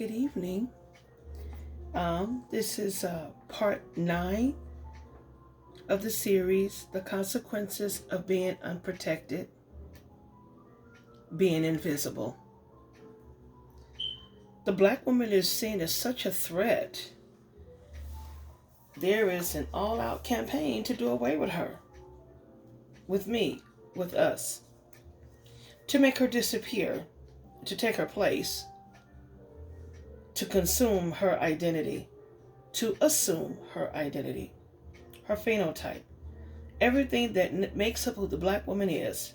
Good evening. This is part 9 of the series, The Consequences of Being Unprotected, Being Invisible. The black woman is seen as such a threat. There is an all-out campaign to do away with her, with me, with us, to make her disappear, to take her place, to consume her identity, to assume her identity, her phenotype, everything that makes up who the black woman is,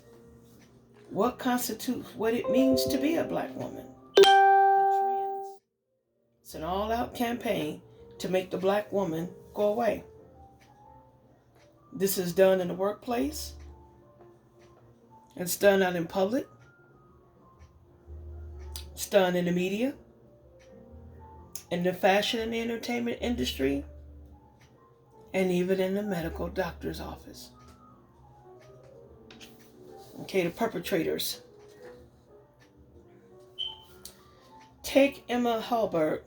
what constitutes what it means to be a black woman, the trends. It's an all-out campaign to make the black woman go away. This is done in the workplace. It's done out in public. It's done in the media, in the fashion and the entertainment industry, and even in the medical doctor's office. Okay, the perpetrators. Take Emma Hallberg,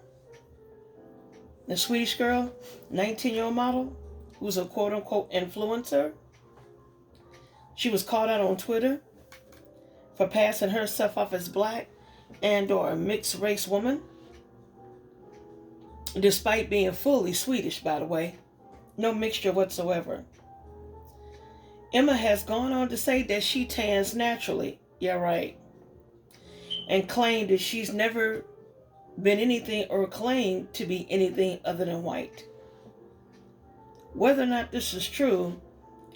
the Swedish girl, 19-year-old model, who's a quote-unquote influencer. She was called out on Twitter for passing herself off as black and or a mixed race woman, despite being fully Swedish, by the way. No mixture whatsoever. Emma has gone on to say that she tans naturally. Yeah, right. And claimed that she's never been anything or claimed to be anything other than white. Whether or not this is true,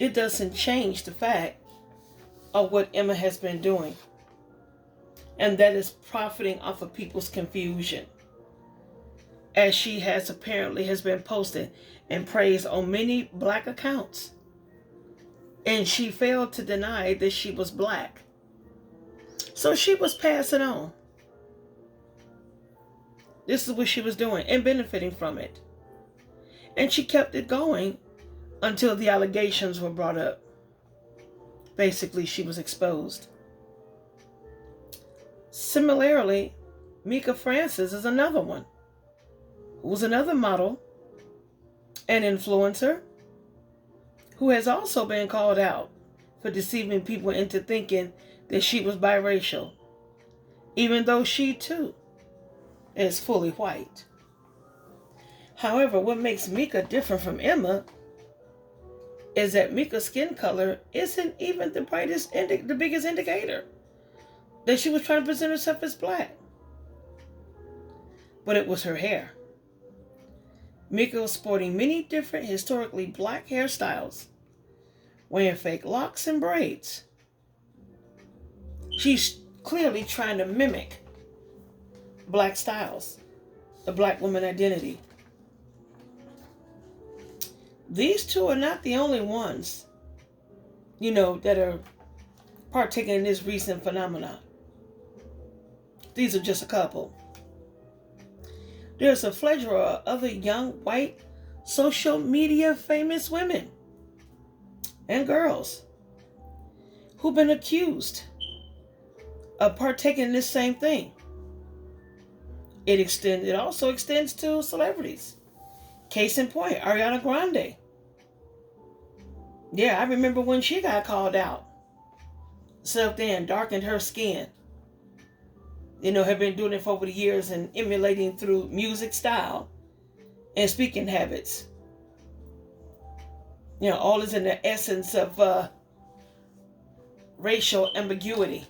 it doesn't change the fact of what Emma has been doing. And that is profiting off of people's confusion, as she has been posted and praised on many black accounts. And she failed to deny that she was black. So she was passing on. This is what she was doing and benefiting from it. And she kept it going until the allegations were brought up. Basically, she was exposed. Similarly, Mika Francis is another one, who was another model and influencer, who has also been called out for deceiving people into thinking that she was biracial, even though she too is fully white. However, what makes Mika different from Emma is that Mika's skin color isn't even the biggest indicator that she was trying to present herself as black. But it was her hair. Mika was sporting many different historically black hairstyles, wearing fake locks and braids. She's clearly trying to mimic black styles, the black woman identity. These two are not the only ones, that are partaking in this recent phenomenon. These are just a couple. There's a plethora of other young, white, social media famous women and girls who've been accused of partaking in this same thing. It also extends to celebrities. Case in point, Ariana Grande. Yeah, I remember when she got called out. Self then darkened her skin. Have been doing it for over the years and emulating through music style and speaking habits. All is in the essence of racial ambiguity.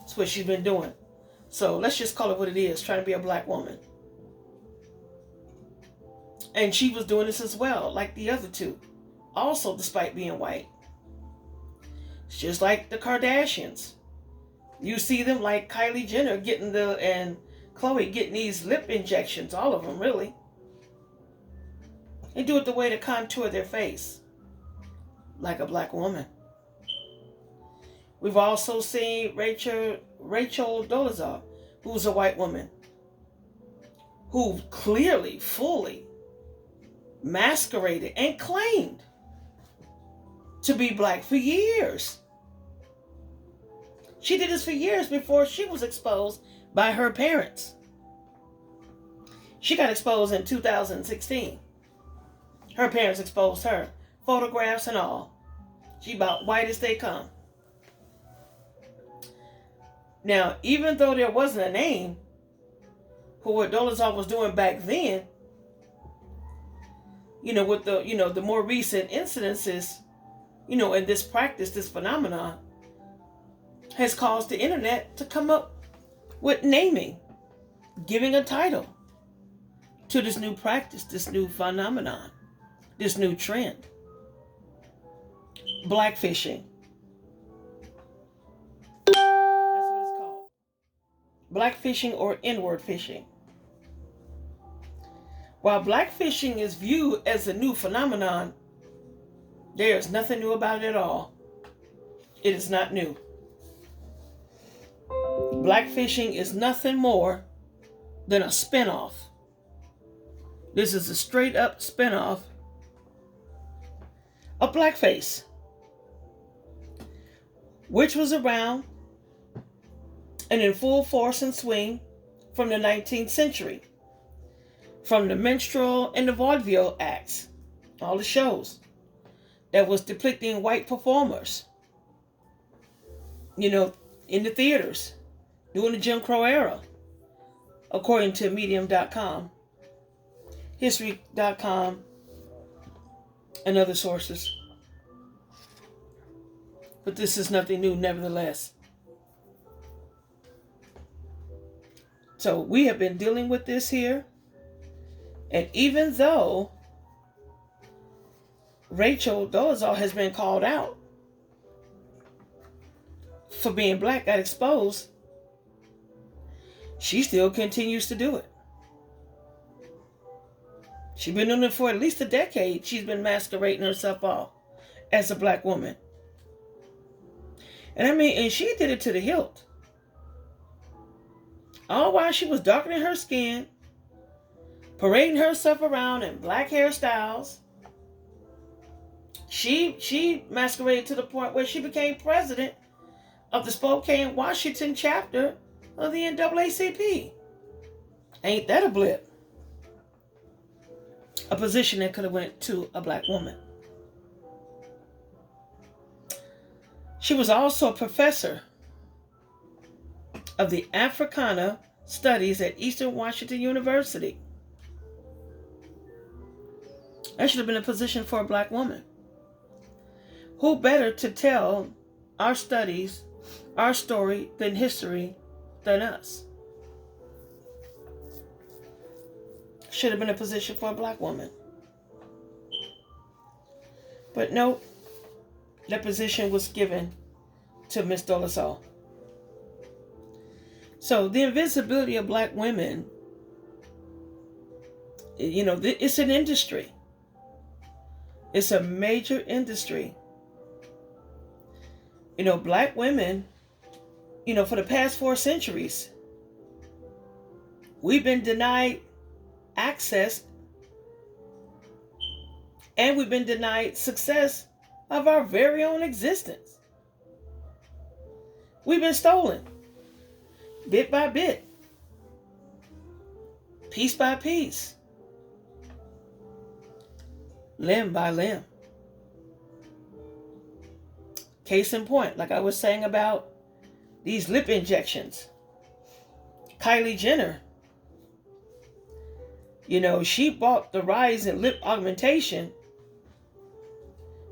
That's what she's been doing. So let's just call it what it is, trying to be a black woman. And she was doing this as well, like the other two, also despite being white. It's just like the Kardashians. You see them like Kylie Jenner and Khloe getting these lip injections, all of them really. They do it the way to contour their face, like a black woman. We've also seen Rachel Dolezal, who's a white woman, who clearly, fully masqueraded and claimed to be black for years. She did this for years before she was exposed by her parents. She got exposed in 2016. Her parents exposed her, photographs and all. She about white as they come. Now, even though there wasn't a name for what Dolezal was doing back then, with the more recent incidences, and this practice, this phenomenon, has caused the internet to come up with naming, giving a title to this new practice, this new phenomenon, this new trend. Blackfishing. That's what it's called. Blackfishing or inward fishing. While blackfishing is viewed as a new phenomenon, there is nothing new about it at all. It is not new. Blackfishing is nothing more than a spinoff. This is a straight up spinoff of blackface, which was around and in full force and swing from the 19th century. From the minstrel and the vaudeville acts, all the shows that was depicting white performers, in the theaters during the Jim Crow era, according to Medium.com, History.com, and other sources. But this is nothing new, nevertheless. So we have been dealing with this here. And even though Rachel Dolezal has been called out for being black, got exposed, she still continues to do it. She's been doing it for at least a decade. She's been masquerading herself off as a black woman. And she did it to the hilt. All while she was darkening her skin, parading herself around in black hairstyles. She masqueraded to the point where she became president of the Spokane, Washington chapter of the NAACP. Ain't that a blip? A position that could have went to a black woman. She was also a professor of the Africana Studies at Eastern Washington University. That should have been a position for a black woman. Who better to tell our studies, our story, than history, than us? Should have been a position for a black woman. But no, that position was given to Miss Dolezal. So the invisibility of black women, it's an industry. It's a major industry. Black women, for the past 4 centuries, we've been denied access and we've been denied success of our very own existence. We've been stolen bit by bit, piece by piece, limb by limb. Case in point, like I was saying about these lip injections. Kylie Jenner, she bought the rise in lip augmentation,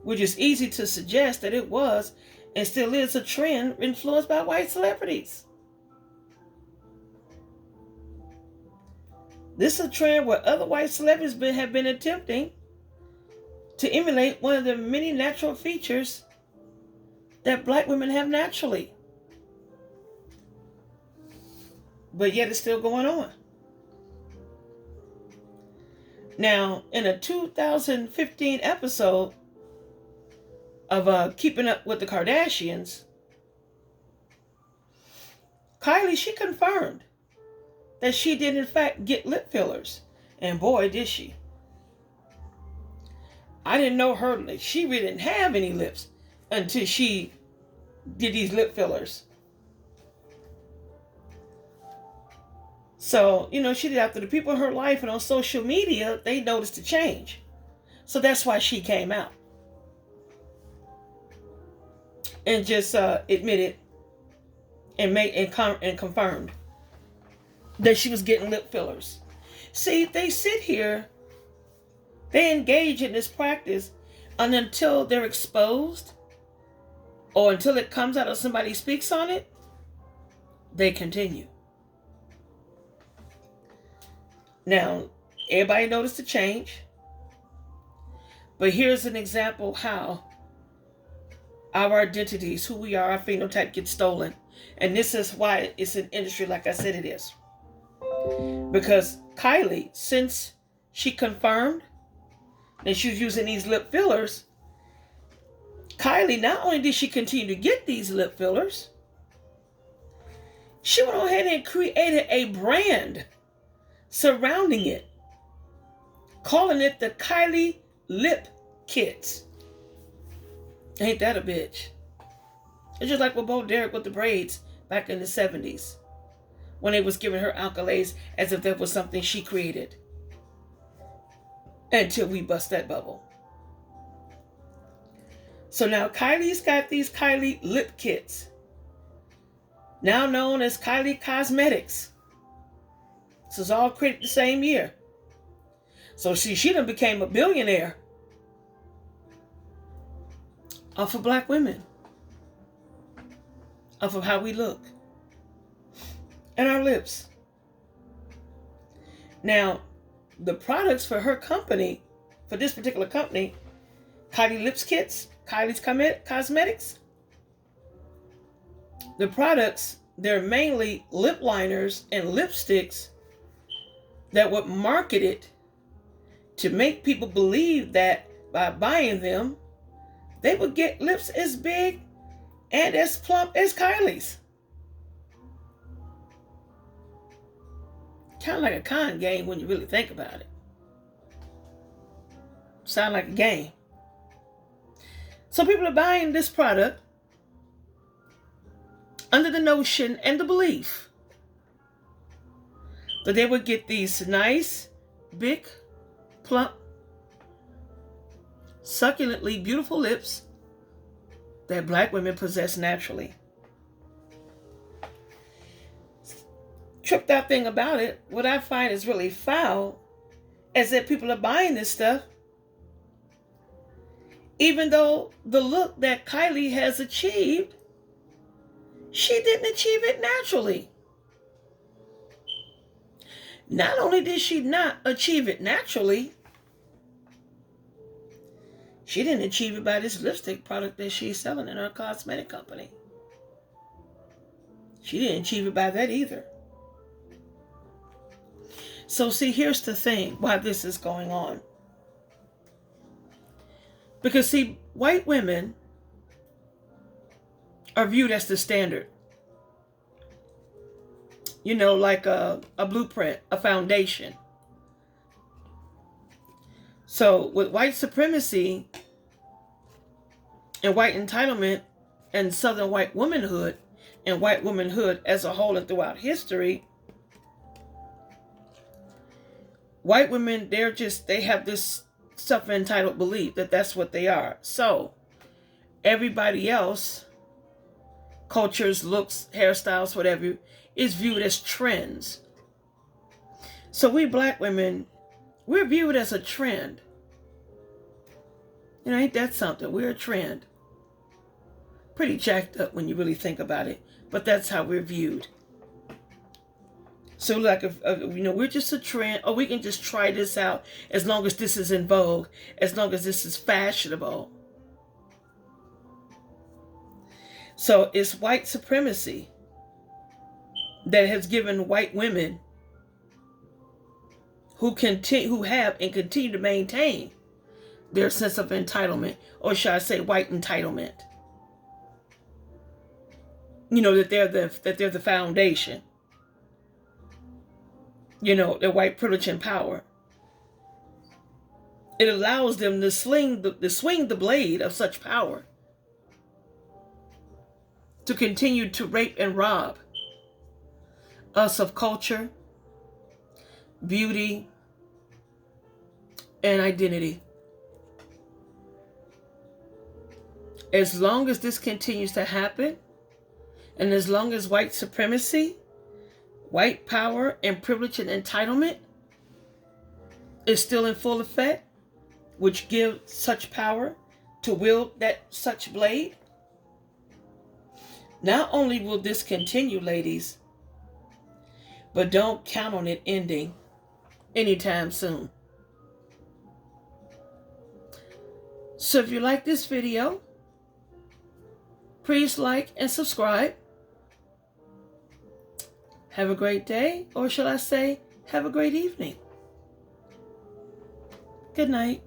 which is easy to suggest that it was and still is a trend influenced by white celebrities. This is a trend where other white celebrities have been attempting to emulate one of the many natural features that black women have naturally. But yet it's still going on. Now, in a 2015 episode of Keeping Up with the Kardashians, Kylie, she confirmed that she did in fact get lip fillers. And boy, did she. I didn't know her. She really didn't have any lips until she did these lip fillers. So, she did, after the people in her life and on social media, they noticed the change. So that's why she came out and just admitted and confirmed that she was getting lip fillers. See, they sit here, they engage in this practice, and until they're exposed or until it comes out or somebody speaks on it, they continue. Now, everybody noticed the change, but here's an example how our identities, who we are, our phenotype gets stolen. And this is why it's an industry like I said it is. Because Kylie, since she confirmed that she was using these lip fillers, Kylie, not only did she continue to get these lip fillers, she went ahead and created a brand surrounding it, calling it the Kylie Lip Kits. Ain't that a bitch? It's just like with Bo Derek with the braids back in the 70s, when they was giving her accolades as if that was something she created. Until we bust that bubble. So now Kylie's got these Kylie Lip Kits, now known as Kylie Cosmetics. This is all created the same year. So she done became a billionaire off of black women, off of how we look and our lips. Now, the products for her company, for this particular company, Kylie Lips Kits, Kylie's Cosmetics, the products, they're mainly lip liners and lipsticks that were marketed to make people believe that by buying them, they would get lips as big and as plump as Kylie's. Kind of like a con game when you really think about it. Sound like a game. So people are buying this product under the notion and the belief that they would get these nice, big, plump, succulently beautiful lips that black women possess naturally. Tripped out thing about it, what I find is really foul, is that people are buying this stuff even though the look that Kylie has achieved, she didn't achieve it naturally. Not only did she not achieve it naturally, she didn't achieve it by this lipstick product that she's selling in her cosmetic company. She didn't achieve it by that either. So see, here's the thing why this is going on. Because see, white women are viewed as the standard. You know, like a blueprint, a foundation. So with white supremacy and white entitlement and Southern white womanhood and white womanhood as a whole and throughout history, white women, they have this self-entitled belief that that's what they are. So everybody else, cultures, looks, hairstyles, whatever, is viewed as trends. So we black women, we're viewed as a trend. You know, ain't that something? We're a trend. Pretty jacked up when you really think about it, but that's how we're viewed. So like, if we're just a trend, or we can just try this out as long as this is in vogue, as long as this is fashionable. So it's white supremacy that has given white women who have and continue to maintain their sense of entitlement, or should I say white entitlement. You know, that they're the foundation. You know, their white privilege and power. It allows them to swing the blade of such power to continue to rape and rob us of culture, beauty, and identity. As long as this continues to happen, and as long as white supremacy, white power, and privilege and entitlement is still in full effect, which gives such power to wield that such blade, not only will this continue, ladies, but don't count on it ending anytime soon. So if you like this video, please like and subscribe. Have a great day, or shall I say, have a great evening. Good night.